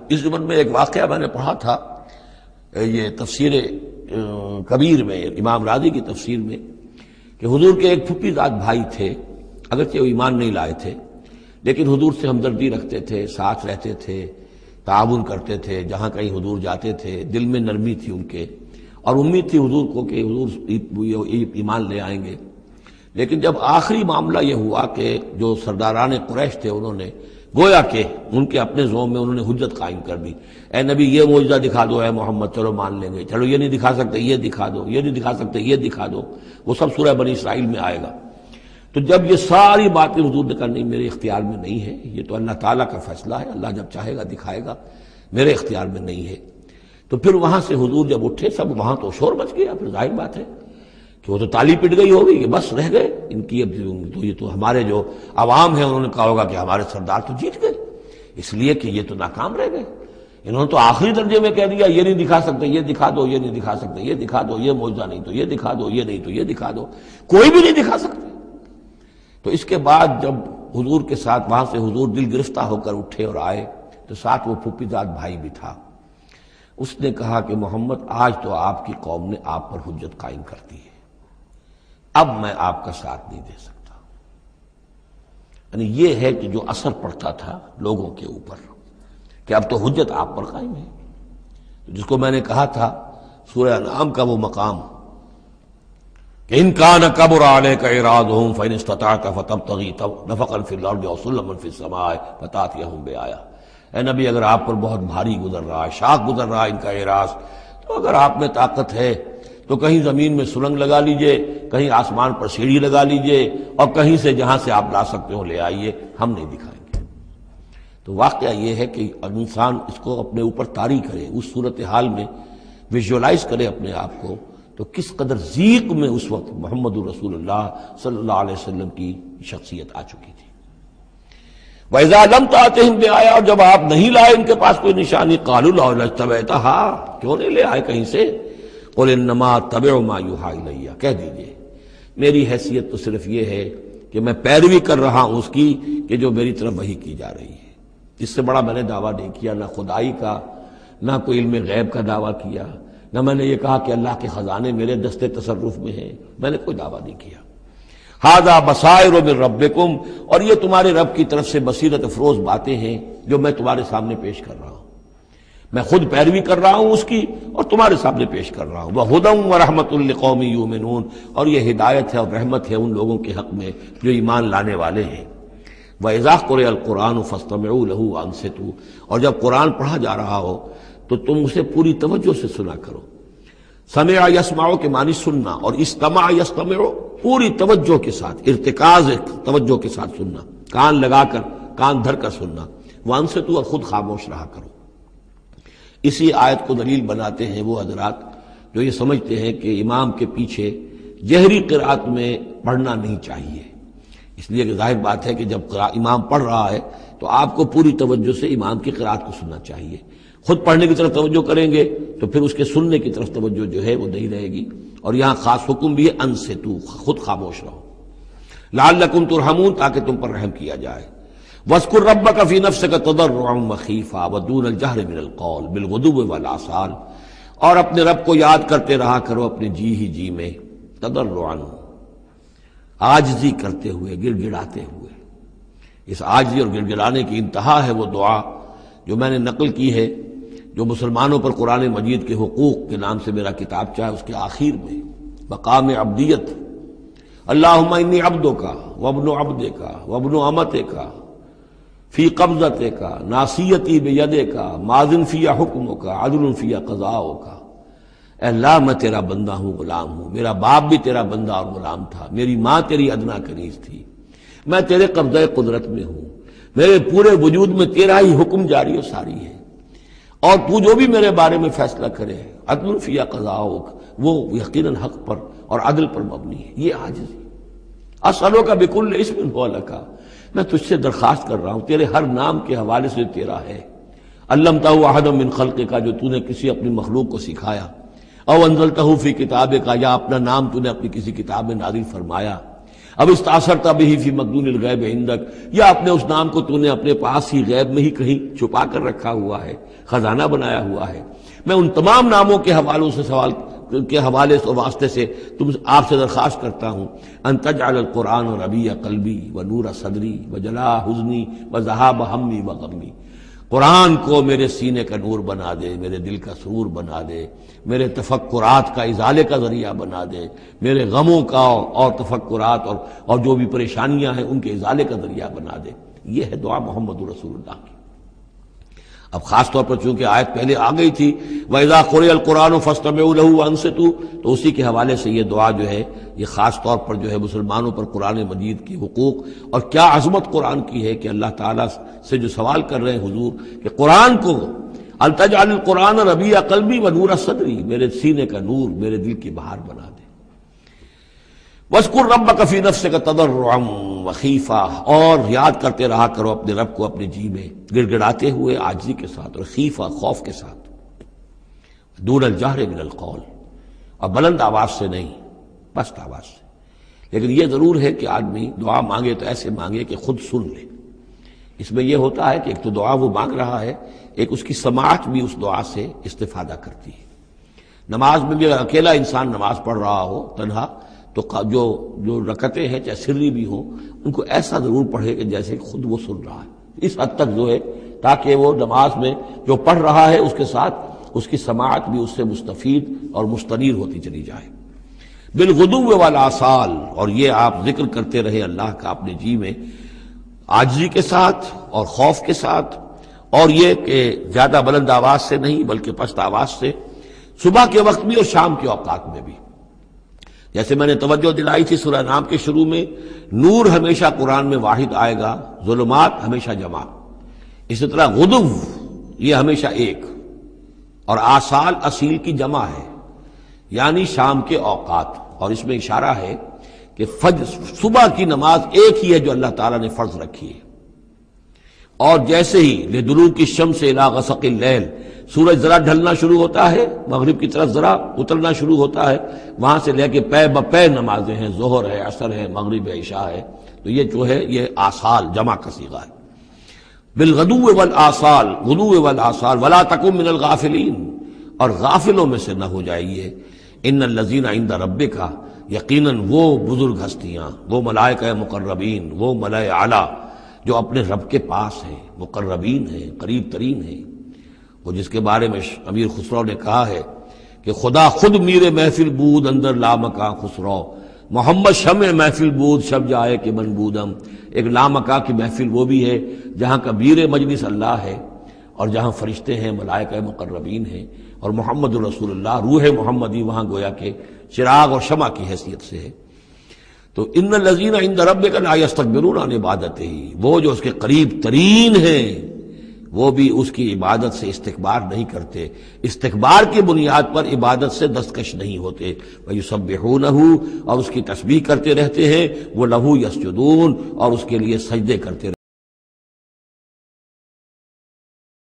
اس ضمن میں ایک واقعہ میں نے پڑھا تھا، یہ تفسیر کبیر میں، امام راضی کی تفسیر میں، کہ حضور کے ایک پھوپھی زاد بھائی تھے، اگرچہ وہ ایمان نہیں لائے تھے لیکن حضور سے ہمدردی رکھتے تھے، ساتھ رہتے تھے، تعاون کرتے تھے، جہاں کہیں حضور جاتے تھے دل میں نرمی تھی ان کے، اور امید تھی حضور کو کہ حضور ایمان لے آئیں گے۔ لیکن جب آخری معاملہ یہ ہوا کہ جو سرداران قریش تھے انہوں نے گویا کہ ان کے اپنے زوم میں انہوں نے حجت قائم کر دی، اے نبی یہ معجزہ دکھا دو، اے محمد چلو مان لیں گے، چلو یہ نہیں دکھا سکتے یہ دکھا دو، یہ نہیں دکھا سکتے یہ دکھا دو، وہ سب سورہ بنی اسرائیل میں آئے گا۔ تو جب یہ ساری باتیں حضور نے کہا نہیں میرے اختیار میں نہیں ہے، یہ تو اللہ تعالیٰ کا فیصلہ ہے، اللہ جب چاہے گا دکھائے گا، میرے اختیار میں نہیں ہے۔ تو پھر وہاں سے حضور جب اٹھے، سب وہاں تو شور مچ گیا، پھر ظاہر بات ہے کہ وہ تو تالی پٹ گئی ہوگی کہ بس رہ گئے ان کی، اب تو یہ تو ہمارے جو عوام ہیں انہوں نے کہا ہوگا کہ ہمارے سردار تو جیت گئے، اس لیے کہ یہ تو ناکام رہ گئے، انہوں نے تو آخری درجے میں کہہ دیا یہ نہیں دکھا سکتے یہ دکھا دو، یہ نہیں دکھا سکتے یہ دکھا دو، یہ معجزہ نہیں تو یہ دکھا دو، یہ نہیں تو یہ دکھا دو، کوئی بھی نہیں دکھا سکتے۔ تو اس کے بعد جب حضور کے ساتھ وہاں سے حضور دل گرفتہ ہو کر اٹھے اور آئے تو ساتھ وہ پھوپھی زاد بھائی بھی تھا، اس نے کہا کہ محمد آج تو آپ کی قوم نے آپ پر حجت قائم کر دی ہے، اب میں آپ کا ساتھ نہیں دے سکتا۔ یعنی یہ ہے کہ جو اثر پڑتا تھا لوگوں کے اوپر کہ اب تو حجت آپ پر قائم ہے، جس کو میں نے کہا تھا سورہ انعام کا وہ مقام کہ ان کان کبر علیک اعراضهم فان استطعت فتبتغي نفقا في الارض او سلما في السماء فتاتيهم بآية۔ اے نبی اگر آپ پر بہت بھاری گزر رہا ہے، شاق گزر رہا ہے ان کا اعراض، تو اگر آپ میں طاقت ہے تو کہیں زمین میں سرنگ لگا لیجئے، کہیں آسمان پر سیڑھی لگا لیجئے، اور کہیں سے جہاں سے آپ لا سکتے ہو لے آئیے، ہم نہیں دکھائیں گے۔ تو واقعہ یہ ہے کہ انسان اس کو اپنے اوپر طاری کرے، اس صورتحال میں ویژولائز کرے اپنے آپ کو، تو کس قدر ضیق میں اس وقت محمد رسول اللہ صلی اللہ علیہ وسلم کی شخصیت آ چکی تھی۔ وَإِذَا لَمْ تَأْتِهِمْ بِآيَةٍ، اور جب آپ نہیں لائے ان کے پاس کوئی نشانی، قَالُوا لَوْ لَاجْتَبَعْتَهَا، کیوں نہیں لے آئے کہیں سے؟ قُلْ إِنَّمَا أَتَّبِعُ مَا يُوحَىٰ إِلَيَّ، کہہ دیجئے میری حیثیت تو صرف یہ ہے کہ میں پیروی کر رہا ہوں اس کی کہ جو میری طرف وحی کی جا رہی ہے، اس سے بڑا میں نے دعویٰ نہیں کیا، نہ خدائی کا، نہ کوئی علم غیب کا دعویٰ کیا، نہ میں نے یہ کہا کہ اللہ کے خزانے میرے دستے تصرف میں ہیں، میں نے کوئی دعویٰ نہیں کیا۔ ھذا بصائر من ربکم، اور یہ تمہارے رب کی طرف سے بصیرت افروز باتیں ہیں جو میں تمہارے سامنے پیش کر رہا ہوں، میں خود پیروی کر رہا ہوں اس کی اور تمہارے سامنے پیش کر رہا ہوں۔ وَھدًى وَرَحْمَةٌ لِّقَوْمٍ يُؤْمِنُونَ، اور یہ ہدایت ہے اور رحمت ہے ان لوگوں کے حق میں جو ایمان لانے والے ہیں۔ وَإِذَا قُرِئَ الْقُرْآنُ فَاسْتَمِعُوا لَهُ وَأَنصِتُوا، اور جب قرآن پڑھا جا رہا ہو تو تم اسے پوری توجہ سے سنا کرو۔ سمع یسمع کے معنی سننا، اور استمع یستمع پوری توجہ کے ساتھ، ارتکاز توجہ کے ساتھ سننا، کان لگا کر، کان دھر کر سننا۔ وانصتوا، اور خود خاموش رہا کرو۔ اسی آیت کو دلیل بناتے ہیں وہ حضرات جو یہ سمجھتے ہیں کہ امام کے پیچھے جہری قرات میں پڑھنا نہیں چاہیے، اس لیے کہ ظاہر بات ہے کہ جب امام پڑھ رہا ہے تو آپ کو پوری توجہ سے امام کی قرات کو سننا چاہیے، خود پڑھنے کی طرف توجہ کریں گے تو پھر اس کے سننے کی طرف توجہ جو ہے وہ نہیں رہے گی۔ اور یہاں خاص حکم بھی ہے انصتوا، خود خاموش رہو، لعلکم ترحمون، تاکہ تم پر رحم کیا جائے۔ وَاذْكُرْ رَبَّكَ فِي نَفْسِكَ تَضَرُّعًا وَخِيفًا وَدُونَ الْجَهْرِ مِنَ الْقَوْلِ بِالْغُدُوِّ وَالْآصَالِ، اور اپنے رب کو یاد کرتے رہا کرو اپنے جی ہی جی میں، تضرعاً، عاجزی کرتے ہوئے، گڑ گڑاتے ہوئے۔ اس عاجزی اور گڑ گڑانے کی انتہا ہے وہ دعا جو میں نے نقل کی ہے، جو مسلمانوں پر قرآن مجید کے حقوق کے نام سے میرا کتاب چاہے اس کے آخر میں مقام عبدیت، اللہم انی عبدک وابن عبدک وابن امتک فی قبضتک ناصیتی بیدک ماض فی حکمک عدل فی قضاؤک۔ اے اللہ میں تیرا بندہ ہوں، غلام ہوں، میرا باپ بھی تیرا بندہ اور غلام تھا، میری ماں تیری ادنا کنیز تھی، میں تیرے قبضہ قدرت میں ہوں، میرے پورے وجود میں تیرا ہی حکم جاری و ساری ہے، اور تو جو بھی میرے بارے میں فیصلہ کرے عدل فی قضاؤک، وہ یقیناً حق پر اور عدل پر مبنی ہے۔ یہ عاجزی۔ اسألک بکل اسم هو لک، میں تجھ سے درخواست کر رہا ہوں تیرے ہر نام کے حوالے سے تیرا ہے، علمتہ احدا من خلقک، جو تو نے کسی اپنی مخلوق کو سکھایا، او انزلتہ فی کتابک، یا اپنا نام تو نے اپنی کسی کتاب میں نازل فرمایا، اب استاثرت به فی مکنون الغیب عندک، یا اپنے اس نام کو تو نے اپنے پاس ہی غیب میں ہی کہیں چھپا کر رکھا ہوا ہے، خزانہ بنایا ہوا ہے۔ میں ان تمام ناموں کے حوالوں سے حوالے سے واسطے سے آپ سے درخواست کرتا ہوں، ان تجعل القرآن ربیع قلبی و نور صدری و جلاء حزنی و ذہاب ہمی و غمی، قرآن کو میرے سینے کا نور بنا دے، میرے دل کا سرور بنا دے، میرے تفکرات کا ازالے کا ذریعہ بنا دے، میرے غموں کا اور تفکرات اور جو بھی پریشانیاں ہیں ان کے ازالے کا ذریعہ بنا دے۔ یہ ہے دعا محمد رسول اللہ کی۔ اب خاص طور پر چونکہ آیت پہلے آ گئی تھی وَإِذَا قُرِئَ الْقُرْآنُ فَاسْتَمِعُوا لَهُ وَأَنصِتُوا، تو اسی کے حوالے سے یہ دعا جو ہے یہ خاص طور پر جو ہے مسلمانوں پر قرآن مجید کے حقوق اور کیا عظمت قرآن کی ہے کہ اللہ تعالیٰ سے جو سوال کر رہے ہیں حضور کہ قرآن کو ان تجعل القرآن ربیع قلبی و نور صدری، میرے سینے کا نور، میرے دل کی بہار بنا دے۔ وَاذْكُرْ رَبَّكَ فِي نَفْسِكَ تَضَرُّعًا وَخِيفَةً، اور یاد کرتے رہا کرو اپنے رب کو اپنے جی میں گڑ گڑاتے ہوئے، عاجزی کے ساتھ، اور خیفہ خوف کے ساتھ، دون الجہر من القول، اور بلند آواز سے نہیں، پست آواز سے۔ لیکن یہ ضرور ہے کہ آدمی دعا مانگے تو ایسے مانگے کہ خود سن لے۔ اس میں یہ ہوتا ہے کہ ایک تو دعا وہ مانگ رہا ہے، ایک اس کی سماعت بھی اس دعا سے استفادہ کرتی ہے۔ نماز میں بھی اگر اکیلا انسان نماز پڑھ رہا ہو تنہا، تو جو رکعتیں ہیں چاہے سری بھی ہوں ان کو ایسا ضرور پڑھے کہ جیسے خود وہ سن رہا ہے، اس حد تک جو ہے تاکہ وہ نماز میں جو پڑھ رہا ہے اس کے ساتھ اس کی سماعت بھی اس سے مستفید اور مستنیر ہوتی چلی جائے۔ بالغدو والآصال، اور یہ آپ ذکر کرتے رہے اللہ کا اپنے جی میں عاجزی کے ساتھ اور خوف کے ساتھ، اور یہ کہ زیادہ بلند آواز سے نہیں بلکہ پست آواز سے، صبح کے وقت بھی اور شام کے اوقات میں بھی۔ جیسے میں نے توجہ دلائی تھی سورہ نام کے شروع میں، نور ہمیشہ قرآن میں واحد آئے گا، ظلمات ہمیشہ جمع، اسی طرح غدو یہ ہمیشہ ایک، اور آصال اصیل کی جمع ہے یعنی شام کے اوقات، اور اس میں اشارہ ہے کہ صبح کی نماز ایک ہی ہے جو اللہ تعالیٰ نے فرض رکھی ہے، اور جیسے ہی لدلوک الشمس الی غسق اللیل، سورج ذرا ڈھلنا شروع ہوتا ہے، مغرب کی طرف ذرا اترنا شروع ہوتا ہے، وہاں سے لے کے پے بپے نمازیں ہیں، ظہر ہے، عصر ہے، مغرب ہے، عشاء ہے، تو یہ جو ہے یہ آصال جمع کا صیغہ ہے۔ بالغدو والآصال، غدو والآصال، ولا تکن من الغافلین، اور غافلوں میں سے نہ ہو جائیے۔ ان الذین عند ربک، یقیناً وہ بزرگ ہستیاں، وہ ملائکہ مقربین، وہ ملائے اعلیٰ جو اپنے رب کے پاس ہیں، مقربین ہیں، قریب ترین ہیں، وہ جس کے بارے میں امیر خسرو نے کہا ہے کہ خدا خود میر محفل بود اندر لامکاں خسرو، محمد شمع محفل بود شب جائے کہ من بودم۔ ایک لامکاں کی محفل وہ بھی ہے جہاں کا میر مجلس اللہ ہے، اور جہاں فرشتے ہیں، ملائکہ مقربین ہیں، اور محمد رسول اللہ روح محمدی وہاں گویا کہ چراغ اور شمع کی حیثیت سے ہے۔ تو ان الذین عند ربک لا یستکبرون عن عبادتہ، وہ جو اس کے قریب ترین ہیں وہ بھی اس کی عبادت سے استکبار نہیں کرتے، استکبار کی بنیاد پر عبادت سے دستکش نہیں ہوتے۔ وَيُسَبِّحُونَهُ، اور اس کی تسبیح کرتے رہتے ہیں، وہ لہو یسجدون، اور اس کے لیے سجدے کرتے رہتے ہیں۔